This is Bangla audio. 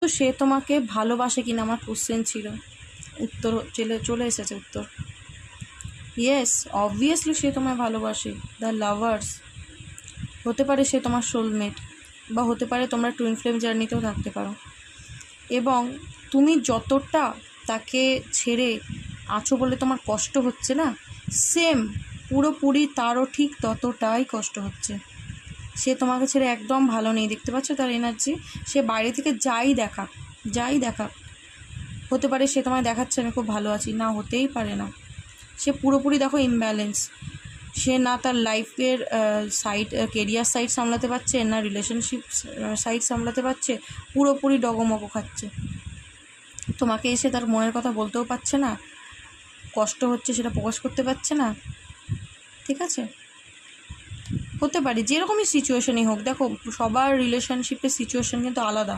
তো সে তোমাকে ভালোবাসে কিনা আমার কোশ্চেন ছিল, উত্তর চলে এসেছে উত্তর। ইয়েস, অবভিয়াসলি সে তোমায় ভালোবাসে। দ্য লাভার্স, হতে পারে সে তোমার সোলমেট, বা হতে পারে তোমরা টুইন ফ্লেম জার্নিতেও থাকতে পারো। এবং তুমি যতটা তাকে ছেড়ে আছো বলে তোমার কষ্ট হচ্ছে না, সেম পুরোপুরি তারও ঠিক ততটাই কষ্ট হচ্ছে। সে তোমাকে ছেড়ে একদম ভালো নেই, দেখতে পাচ্ছ তার এনার্জি। সে বাইরে থেকে যাই দেখাক, হতে পারে সে তোমায় দেখাচ্ছে আমি খুব ভালো আছি, না হতেই পারে না। সে পুরোপুরি দেখো ইমব্যালেন্স। সে না তার লাইফের সাইড, কেরিয়ার সাইড সামলাতে পারছে, না রিলেশনশিপ সাইড সামলাতে পারছে, পুরোপুরি ডগমগ খাচ্ছে। তোমাকে এসে তার মনের কথা বলতেও পারছে না, কষ্ট হচ্ছে সেটা প্রকাশ করতে পারছে না। ঠিক আছে, হতে পারে যেরকমই সিচুয়েশনই হোক, দেখো সবার রিলেশনশিপের সিচুয়েশন কিন্তু আলাদা।